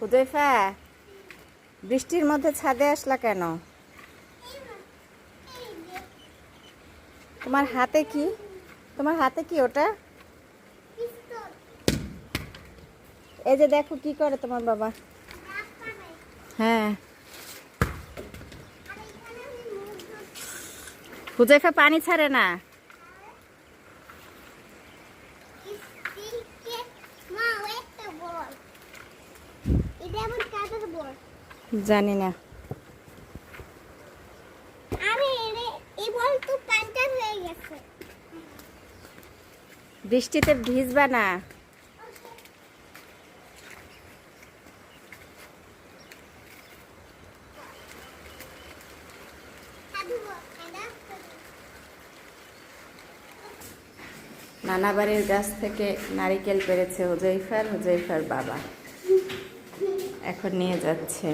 হুজাইফা, বৃষ্টির মধ্যে ছাদে আসলা কেন? তোমার হাতে কি? তোমার হাতে কি ওটা? এই যে দেখো কি করে তোমার বাবা। হ্যাঁ, হুজাইফা পানি ছাড়ে না। জানি না। বৃষ্টিতে ভিজবা না। নানা বাড়ির গাছ থেকে নারিকেল পেড়েছে হুজাইফার বাবা, এখন নিয়ে যাচ্ছে।